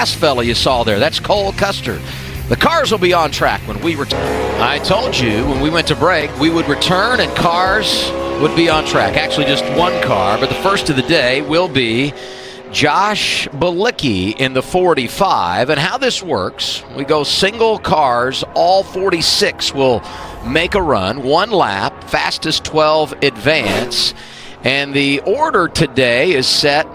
last fella you saw there. That's Cole Custer. The cars will be on track when we return. I told you when we went to break, we would return and cars would be on track. Actually, just one car, but the first of the day will be Josh Bilicki in the 45. And how this works, we go single cars, all 46 will make a run, one lap, fastest 12 advance. And the order today is set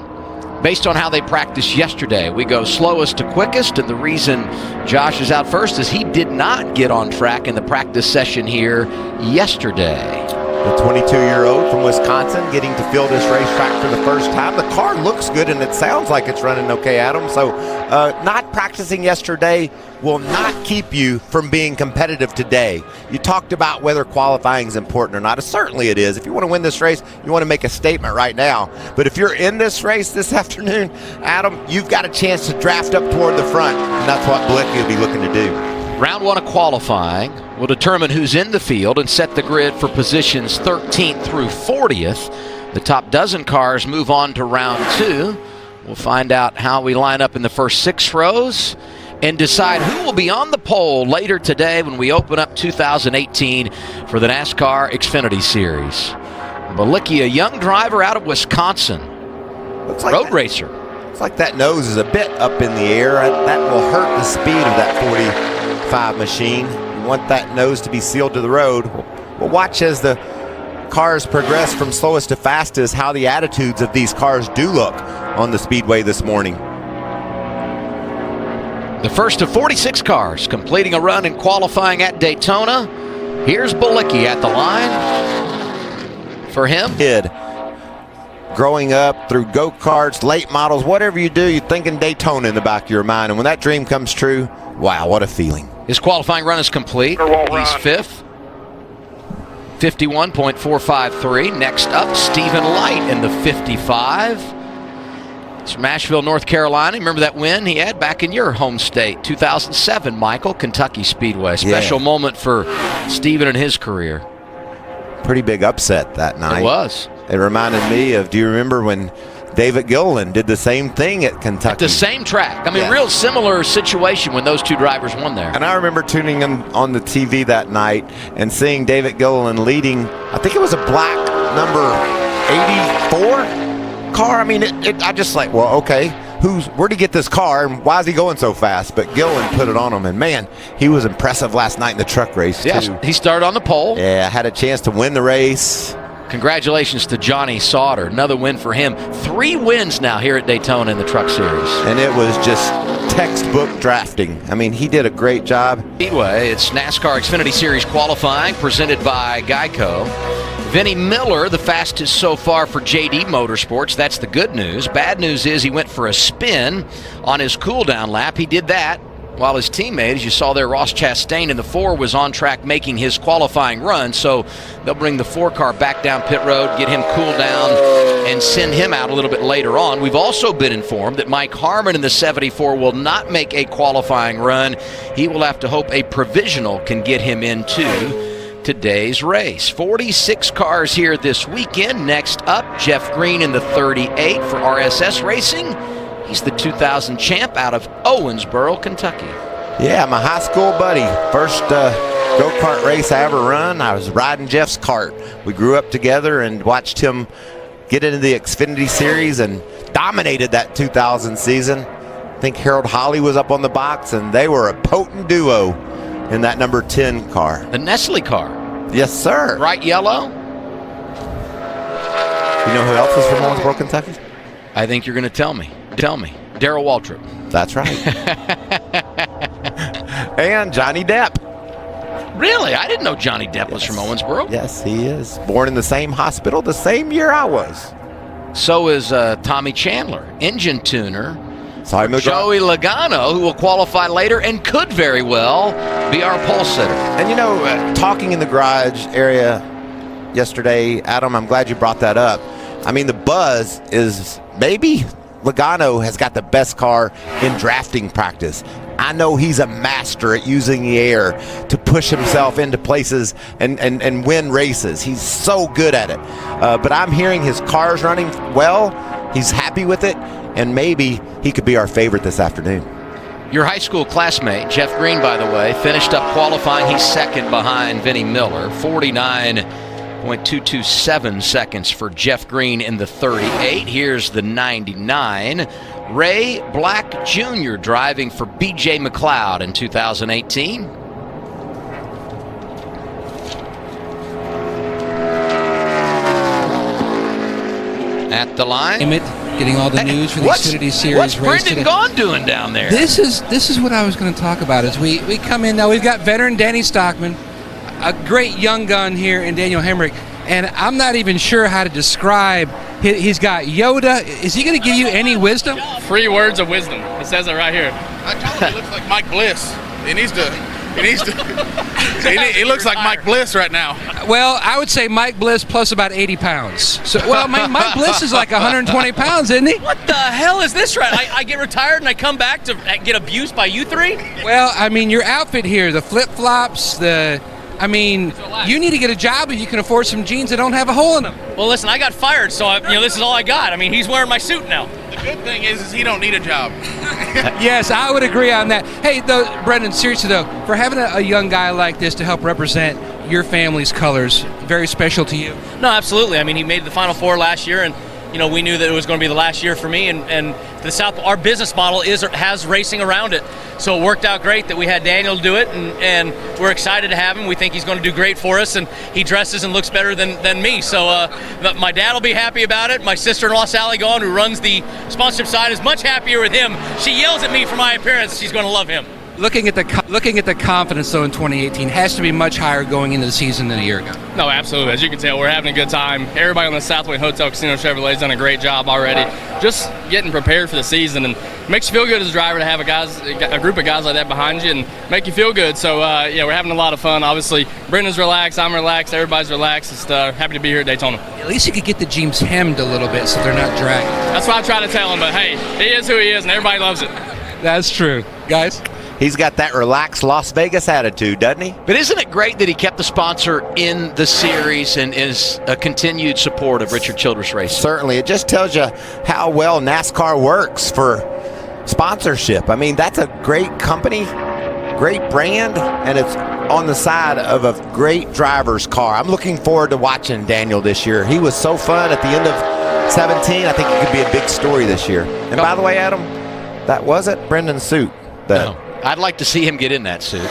based on how they practiced yesterday. We go slowest to quickest, and the reason Josh is out first is he did not get on track in the practice session here yesterday. The 22-year-old from Wisconsin getting to field this racetrack for the first time. The car looks good, and it sounds like it's running okay, Adam. So not practicing yesterday will not keep you from being competitive today. You talked about whether qualifying is important or not. Certainly it is. If you want to win this race, you want to make a statement right now. But if you're in this race this afternoon, Adam, you've got a chance to draft up toward the front, and that's what Bilicki will be looking to do. Round one of qualifying will determine who's in the field and set the grid for positions 13th through 40th. The top dozen cars move on to round two. We'll find out how we line up in the first 6 rows and decide who will be on the pole later today when we open up 2018 for the NASCAR Xfinity Series. Bilicki, a young driver out of Wisconsin, road racer. It's like that nose is a bit up in the air. That will hurt the speed of that 45 machine. You want that nose to be sealed to the road. We'll watch as the cars progress from slowest to fastest how the attitudes of these cars do look on the speedway this morning. The first of 46 cars completing a run in qualifying at Daytona. Here's Bilicki at the line. For him, kid growing up through go-karts, late models, whatever you do, you're thinking Daytona in the back of your mind. And when that dream comes true, wow, what a feeling. His qualifying run is complete. He's fifth. 51.453. Next up, Stephen Light in the 55. It's from Asheville, North Carolina. Remember that win he had back in your home state, 2007, Michael, Kentucky Speedway. Special moment for Stephen in his career. Pretty big upset that night. It was. It reminded me of, do you remember when David Gilliland did the same thing at Kentucky? At the same track. I mean, real similar situation when those two drivers won there. And I remember tuning in on the TV that night and seeing David Gilliland leading, I think it was a black number 84 car. I mean, I just like, well, okay, where'd he get this car and why is he going so fast? But Gilliland put it on him, and man, he was impressive last night in the truck race too. Yes, he started on the pole. Yeah, had a chance to win the race. Congratulations to Johnny Sauter. Another win for him. 3 wins now here at Daytona in the Truck Series. And it was just textbook drafting. I mean, he did a great job. Speedway, it's NASCAR Xfinity Series qualifying presented by Geico. Vinnie Miller, the fastest so far for JD Motorsports. That's the good news. Bad news is he went for a spin on his cool-down lap. He did that while his teammate, as you saw there, Ross Chastain in the 4, was on track making his qualifying run. So they'll bring the 4 car back down pit road, get him cooled down, and send him out a little bit later on. We've also been informed that Mike Harmon in the 74 will not make a qualifying run. He will have to hope a provisional can get him into today's race. 46 cars here this weekend. Next up, Jeff Green in the 38 for RSS Racing. He's the 2000 champ out of Owensboro, Kentucky. Yeah, my high school buddy. First go-kart race I ever run, I was riding Jeff's kart. We grew up together and watched him get into the Xfinity Series and dominated that 2000 season. I think Harold Holly was up on the box, and they were a potent duo in that number 10 car. The Nestle car. Yes, sir. Bright yellow. You know who else is from Owensboro, Kentucky? I think you're going to tell me. Tell me. Darrell Waltrip. That's right. And Johnny Depp. Really? I didn't know Johnny Depp was from Owensboro. Yes, he is. Born in the same hospital the same year I was. So is Tommy Chandler, engine tuner. Joey Logano, who will qualify later and could very well be our pole sitter. And you know, talking in the garage area yesterday, Adam, I'm glad you brought that up. I mean, the buzz is maybe Logano has got the best car in drafting practice. I know he's a master at using the air to push himself into places and win races. He's so good at it. But I'm hearing his car's running well. He's happy with it, and maybe he could be our favorite this afternoon. Your high school classmate, Jeff Green, by the way, finished up qualifying. He's second behind Vinnie Miller. 49.227 seconds for Jeff Green in the 38. Here's the 99. Ray Black Jr. driving for B.J. McLeod in 2018. At the line. Getting all the news for the Xfinity Series what's race Brendan today. Gaughan doing down there? This is what I was going to talk about. As we come in now, we've got veteran Danny Stockman, a great young gun here in Daniel Hemrick, and I'm not even sure how to describe. He's got Yoda. Is he going to give you any wisdom? 3 words of wisdom. It says it right here. I told him he looks like Mike Bliss. He needs to. He looks like Mike Bliss right now. Well, I would say Mike Bliss plus about 80 pounds. So, well, Mike Bliss is like 120 pounds, isn't he? What the hell is this, right? I get retired and I come back to get abused by you 3? Well, I mean, your outfit here, the flip-flops, you need to get a job if you can afford some jeans that don't have a hole in them. Well, listen, I got fired, so this is all I got. I mean, he's wearing my suit now. The good thing is he don't need a job. Yes, I would agree on that. Hey, Brendan, seriously though, for having a young guy like this to help represent your family's colors, very special to you. No, absolutely. I mean, he made the Final Four last year, and we knew that it was going to be the last year for me. And the South, our business model has racing around it, so it worked out great that we had Daniel do it, and we're excited to have him. We think he's going to do great for us, and he dresses and looks better than me. So my dad will be happy about it. My sister-in-law Sally Gaughan, who runs the sponsorship side, is much happier with him. She yells at me for my appearance. She's going to love him. Looking at the confidence though in 2018 has to be much higher going into the season than a year ago. No, absolutely. As you can tell, we're having a good time. Everybody on the Southwind Hotel Casino Chevrolet has done a great job already. Just getting prepared for the season, and it makes you feel good as a driver to have a group of guys like that behind you and make you feel good. So we're having a lot of fun. Obviously, Brendan's relaxed, I'm relaxed, everybody's relaxed. Just happy to be here at Daytona. At least you could get the jeans hemmed a little bit so they're not dragging. That's what I try to tell him. But hey, he is who he is, and everybody loves it. That's true, guys. He's got that relaxed Las Vegas attitude, doesn't he? But isn't it great that he kept the sponsor in the series and is a continued support of Richard Childress Racing? Certainly. It just tells you how well NASCAR works for sponsorship. I mean, that's a great company, great brand, and it's on the side of a great driver's car. I'm looking forward to watching Daniel this year. He was so fun at the end of 17. I think it could be a big story this year. And by the way, Adam, that wasn't Brendan's suit. No. I'd like to see him get in that suit.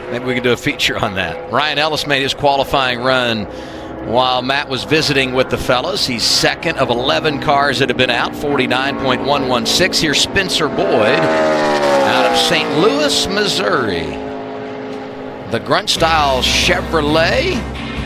Maybe we can do a feature on that. Ryan Ellis made his qualifying run while Matt was visiting with the fellas. He's second of 11 cars that have been out, 49.116. Here's Spencer Boyd out of St. Louis, Missouri. The Grunt Style Chevrolet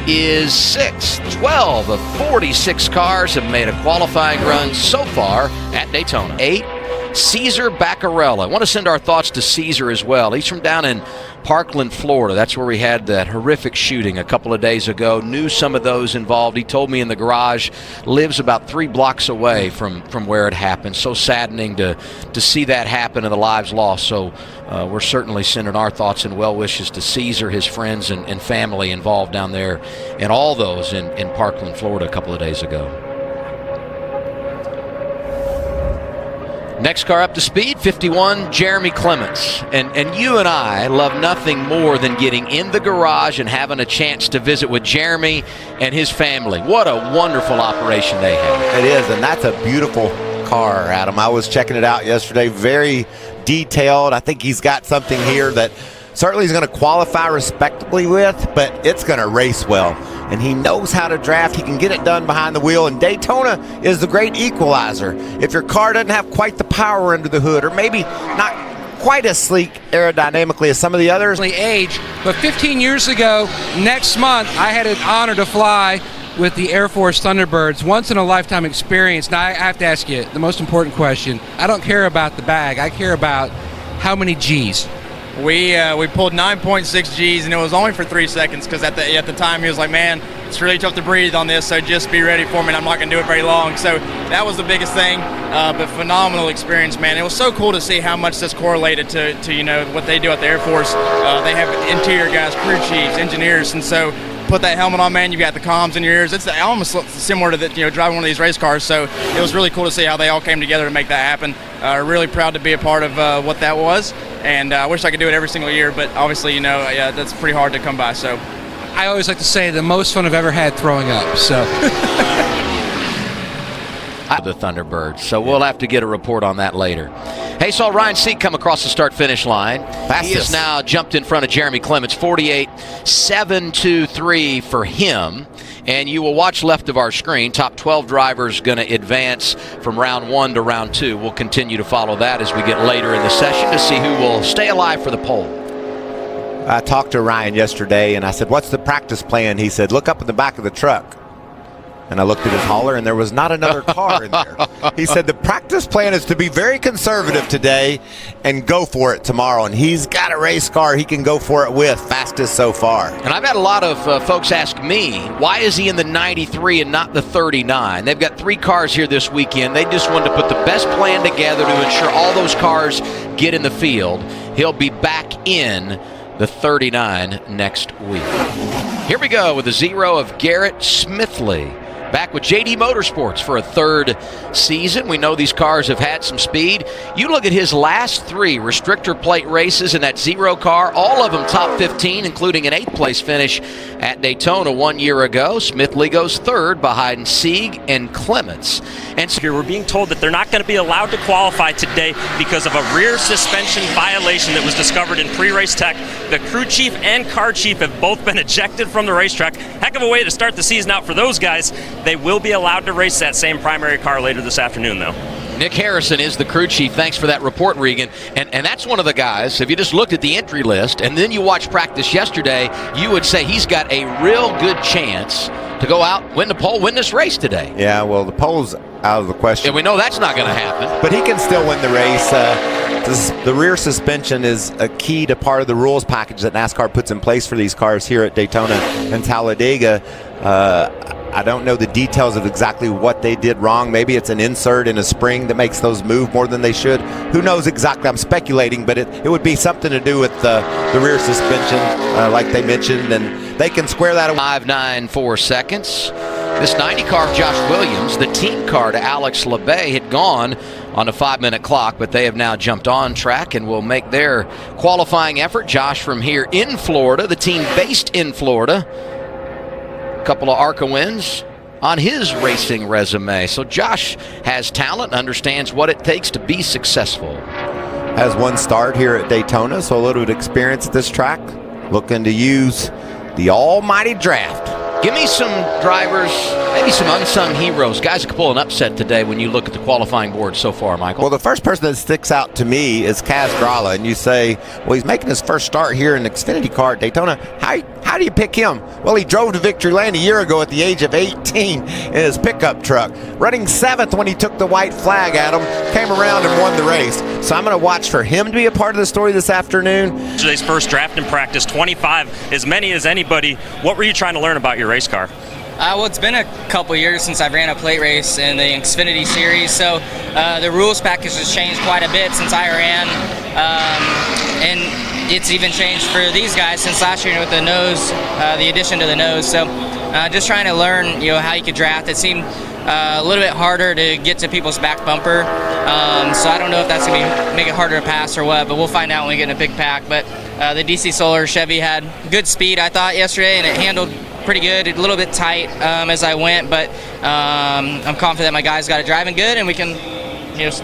is 6th. 12 of 46 cars have made a qualifying run so far at Daytona. 8. Caesar Baccarella. I want to send our thoughts to Caesar as well. He's from down in Parkland, Florida. That's where we had that horrific shooting a couple of days ago. Knew some of those involved. He told me in the garage, lives about 3 blocks away from where it happened. So saddening to see that happen and the lives lost. So we're certainly sending our thoughts and well wishes to Caesar, his friends and family involved down there, and all those in Parkland, Florida a couple of days ago. Next car up to speed, 51, Jeremy Clements. And you and I love nothing more than getting in the garage and having a chance to visit with Jeremy and his family. What a wonderful operation they have. It is, and that's a beautiful car, Adam. I was checking it out yesterday. Very detailed. I think he's got something here that certainly he's going to qualify respectably with, but it's going to race well. And he knows how to draft. He can get it done behind the wheel. And Daytona is the great equalizer. If your car doesn't have quite the power under the hood, or maybe not quite as sleek aerodynamically as some of the others. Age, but 15 years ago, next month, I had an honor to fly with the Air Force Thunderbirds. Once in a lifetime experience. Now I have to ask you the most important question. I don't care about the bag. I care about how many G's. We pulled 9.6 G's, and it was only for 3 seconds because at the time he was like, man, it's really tough to breathe on this, so just be ready for me, and I'm not going to do it very long. So that was the biggest thing, but phenomenal experience, man. It was so cool to see how much this correlated to what they do at the Air Force. They have interior guys, crew chiefs, engineers, and so put that helmet on, man, you got the comms in your ears. It's almost similar to driving one of these race cars, so it was really cool to see how they all came together to make that happen. really proud to be a part of what that was, and I wish I could do it every single year, but obviously, that's pretty hard to come by. So I always like to say the most fun I've ever had throwing up. So the Thunderbirds. So we'll have to get a report on that later. Hey, saw Ryan Seek come across the start-finish line. He has now jumped in front of Jeremy Clements, 48.723 for him. And you will watch left of our screen. Top 12 drivers going to advance from round 1 to round 2. We'll continue to follow that as we get later in the session to see who will stay alive for the pole. I talked to Ryan yesterday, and I said, what's the practice plan? He said, look up in the back of the truck. And I looked at his hauler, and there was not another car in there. He said the practice plan is to be very conservative today and go for it tomorrow. And he's got a race car he can go for it with, fastest so far. And I've had a lot of folks ask me, why is he in the 93 and not the 39? They've got 3 cars here this weekend. They just wanted to put the best plan together to ensure all those cars get in the field. He'll be back in the 39 next week. Here we go with the 0 of Garrett Smithley. Back with JD Motorsports for a 3rd season. We know these cars have had some speed. You look at his last 3 restrictor plate races in that 0 car, all of them top 15, including an 8th place finish at Daytona 1 year ago. Smithley goes 3rd behind Sieg and Clements. And so we're being told that they're not going to be allowed to qualify today because of a rear suspension violation that was discovered in pre-race tech. The crew chief and car chief have both been ejected from the racetrack. Heck of a way to start the season out for those guys. They will be allowed to race that same primary car later this afternoon, though. Nick Harrison is the crew chief. Thanks for that report, Regan. And that's one of the guys, if you just looked at the entry list and then you watched practice yesterday, you would say he's got a real good chance to go out, win the pole, win this race today. Yeah, well, the pole's out of the question. And we know that's not going to happen. But he can still win the race. The rear suspension is a key to part of the rules package that NASCAR puts in place for these cars here at Daytona and Talladega. I don't know the details of exactly what they did wrong. Maybe it's an insert in a spring that makes those move more than they should. Who knows exactly? I'm speculating, but it would be something to do with the rear suspension, like they mentioned, and they can square that away. 5.94 seconds. This 90 car of Josh Williams, the team car to Alex LeBay, had gone on a 5-minute clock, but they have now jumped on track and will make their qualifying effort. Josh from here in Florida, the team based in Florida. Couple of ARCA wins on his racing resume. So Josh has talent, understands what it takes to be successful. Has 1 start here at Daytona, so a little bit of experience at this track. Looking to use the almighty draft. Give me some drivers, maybe some unsung heroes, guys that could pull an upset today when you look at the qualifying board so far, Michael. Well, the first person that sticks out to me is Kaz Grala, and you say, well, he's making his first start here in the Xfinity car at Daytona. How do you pick him? Well, he drove to victory lane a year ago at the age of 18 in his pickup truck, running 7th when he took the white flag at him, came around and won the race. So I'm going to watch for him to be a part of the story this afternoon. Today's first draft in practice, 25, as many as anybody. What were you trying to learn about your race car? Well, it's been a couple years since I've ran a plate race in the Xfinity Series, so the rules package has changed quite a bit since I ran, and it's even changed for these guys since last year with the nose, the addition to the nose. So just trying to learn, how you could draft. It seemed a little bit harder to get to people's back bumper, so I don't know if that's going to make it harder to pass or what, but we'll find out when we get in a big pack. But the DC Solar Chevy had good speed, I thought, yesterday, and it handled pretty good, a little bit tight as I went, but I'm confident my guys got it driving good, and we can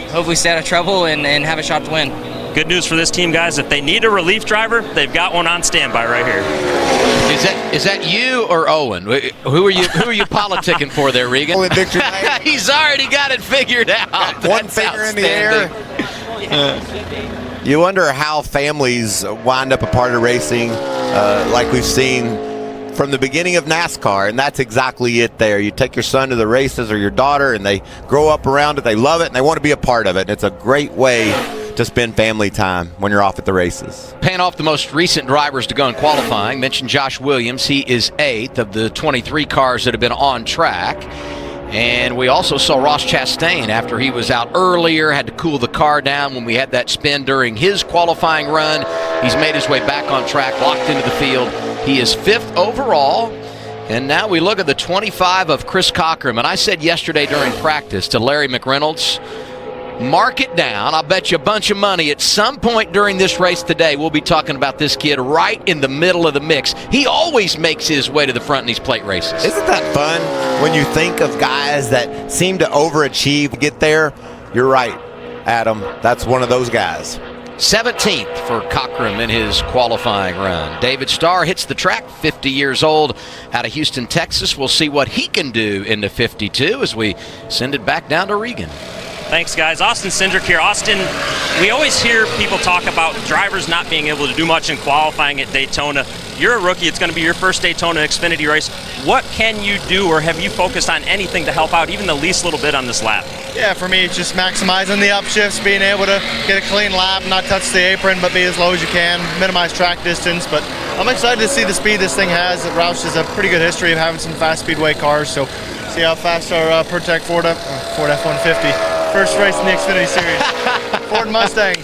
hopefully stay out of trouble and have a shot to win. Good news for this team, guys. If they need a relief driver, they've got one on standby right here. Is that you or Owen? Who are you politicking for there, Regan? He's already got it figured out. One finger in the air. You wonder how families wind up a part of racing, like we've seen from the beginning of NASCAR, and that's exactly it there. You take your son to the races or your daughter, and they grow up around it, they love it, and they want to be a part of it. It's a great way to spend family time when you're off at the races. Paying off the most recent drivers to go in qualifying, mentioned Josh Williams. He is 8th of the 23 cars that have been on track. And we also saw Ross Chastain after he was out earlier, had to cool the car down when we had that spin during his qualifying run. He's made his way back on track, locked into the field. He is 5th overall. And now we look at the 25 of Chris Cockrum. And I said yesterday during practice to Larry McReynolds, Mark it down. I'll bet you a bunch of money at some point during this race today we'll be talking about this kid right in the middle of the mix. He always makes his way to the front in these plate races. Isn't that fun when you think of guys that seem to overachieve, get there? You're right, Adam. That's one of those guys. 17th for Cochran in his qualifying run. David Starr hits the track, 50 years old, out of Houston, Texas. We'll see what he can do in the 52 as we send it back down to Regan. Thanks, guys. Austin Cindric here. Austin, we always hear people talk about drivers not being able to do much in qualifying at Daytona. You're a rookie. It's going to be your first Daytona Xfinity race. What can you do, or have you focused on anything to help out even the least little bit on this lap? Yeah, for me, it's just maximizing the upshifts, being able to get a clean lap, not touch the apron, but be as low as you can, minimize track distance. But I'm excited to see the speed this thing has. Roush has a pretty good history of having some fast speedway cars, so see how fast our Protec Ford F-150. First race in the Xfinity Series. Ford Mustang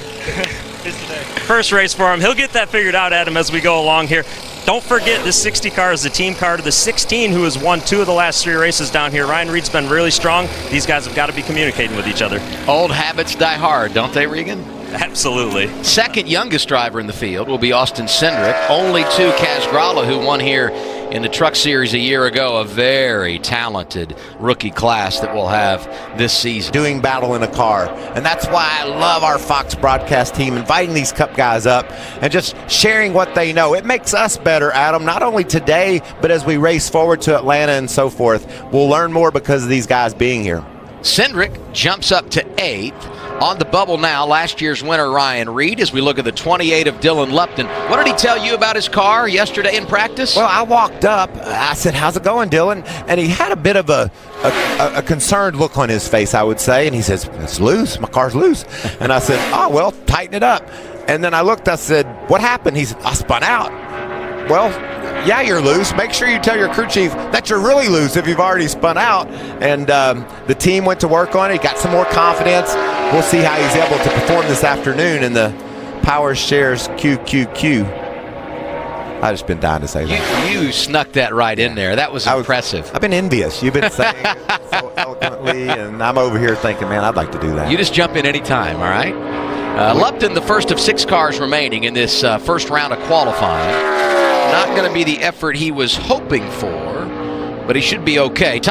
is today. First race for him. He'll get that figured out, Adam, as we go along here. Don't forget, the 60 car is the team car to the 16, who has won 2 of the last 3 races down here. Ryan Reed's been really strong. These guys have got to be communicating with each other. Old habits die hard, don't they, Regan? Absolutely. Second youngest driver in the field will be Austin Cindric. Only to Kaz Grala, who won here in the Truck Series a year ago. A very talented rookie class that we'll have this season. Doing battle in a car. And that's why I love our Fox broadcast team, inviting these Cup guys up and just sharing what they know. It makes us better, Adam, not only today, but as we race forward to Atlanta and so forth. We'll learn more because of these guys being here. Cindric jumps up to 8th. On the bubble now, last year's winner Ryan Reed, as we look at the 28 of Dylan Lupton. What did he tell you about his car yesterday in practice? Well, I walked up. I said, "How's it going, Dylan?" And he had a bit of a concerned look on his face, I would say. And he says, "It's loose. My car's loose." And I said, "Oh, well, tighten it up." And then I looked. I said, "What happened?" He said, "I spun out." Well, yeah, you're loose. Make sure you tell your crew chief that you're really loose if you've already spun out. And the team went to work on it. He got some more confidence. We'll see how he's able to perform this afternoon in the Power Shares QQQ. I've just been dying to say that. You snuck that right in there. That was impressive. I've been envious. You've been saying it so eloquently, and I'm over here thinking, man, I'd like to do that. You just jump in any time, all right? Lupton, the first of 6 cars remaining in this first round of qualifying. Not going to be the effort he was hoping for, but he should be okay.